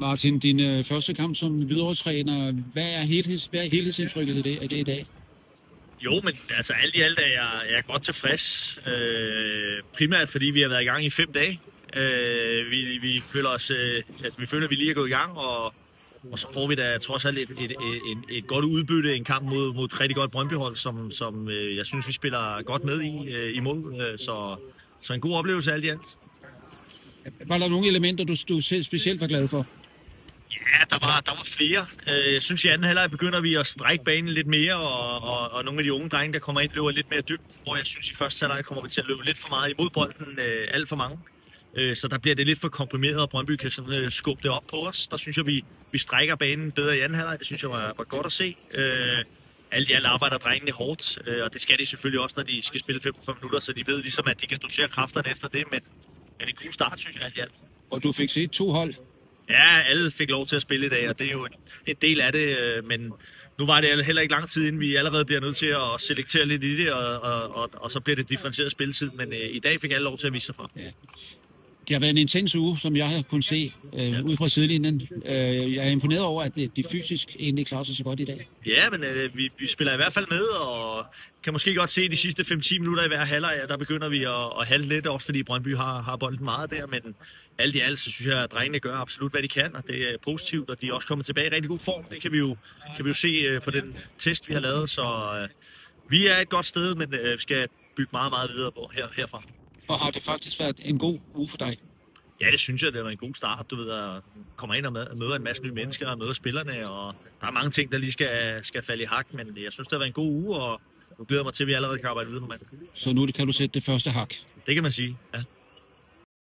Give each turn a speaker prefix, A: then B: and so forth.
A: Martin, din første kamp som Hvidovre-træner, hvad er helhedsindtrykket af det i dag?
B: Jo, men altså alt i alt er jeg godt tilfreds. Primært fordi vi har været i gang i 5 dage. Vi føler at vi lige er gået i gang, og så får vi da trods alt et godt udbytte, en kamp mod et rigtig godt Brøndby-hold, som jeg synes, vi spiller godt med i mål. Så en god oplevelse alt i alt.
A: Var der nogle elementer, du specielt var glad for?
B: Ja, der var flere. Jeg synes, i anden halvleg begynder vi at strække banen lidt mere, og nogle af de unge drenge, der kommer ind, løber lidt mere dybt, hvor jeg synes, i første halvleg kommer vi til at løbe lidt for meget imod bolden, alt for mange. Så der bliver det lidt for komprimeret, og Brøndby kan sådan skubbe det op på os. Der synes jeg, vi strækker banen bedre i anden halvleg. Det synes jeg var godt at se. Alt i alt arbejder drengene hårdt, og det skal de selvfølgelig også, når de skal spille 45 minutter, så de ved ligesom, at de kan dosere kræfterne efter det, men en god start, synes jeg alt i alt.
A: Og du fik set 2 hold?
B: Ja, alle fik lov til at spille i dag, og det er jo en del af det, men nu var det heller ikke lang tid, inden vi allerede bliver nødt til at selektere lidt i det, og så bliver det differentieret spilletid, men i dag fik alle lov til at vise sig fra.
A: Ja. Det har været en intens uge, som jeg har kunnet se ud fra sidelinjen. Jeg er imponeret over, at de fysisk egentlig klarer sig så godt i dag.
B: Ja, men vi spiller i hvert fald med, og kan måske godt se de sidste 5-10 minutter i hver halvleg, der begynder vi at halte lidt, også fordi Brøndby har bolden meget der, men alt i alt, så synes jeg, at drengene gør absolut, hvad de kan, og det er positivt, og de er også kommet tilbage i rigtig god form. Det kan vi jo se på den test, vi har lavet, så vi er et godt sted, men vi skal bygge meget, meget videre på herfra.
A: Og har det faktisk været en god uge for dig?
B: Ja, det synes jeg, det var en god start. Du ved, at komme ind og møde en masse nye mennesker og møde spillerne, og der er mange ting, der lige skal falde i hak, men jeg synes, det har været en god uge, og nu glæder mig til, at vi allerede kan arbejde videre med.
A: Så nu kan du sætte det første hak?
B: Det kan man sige, ja.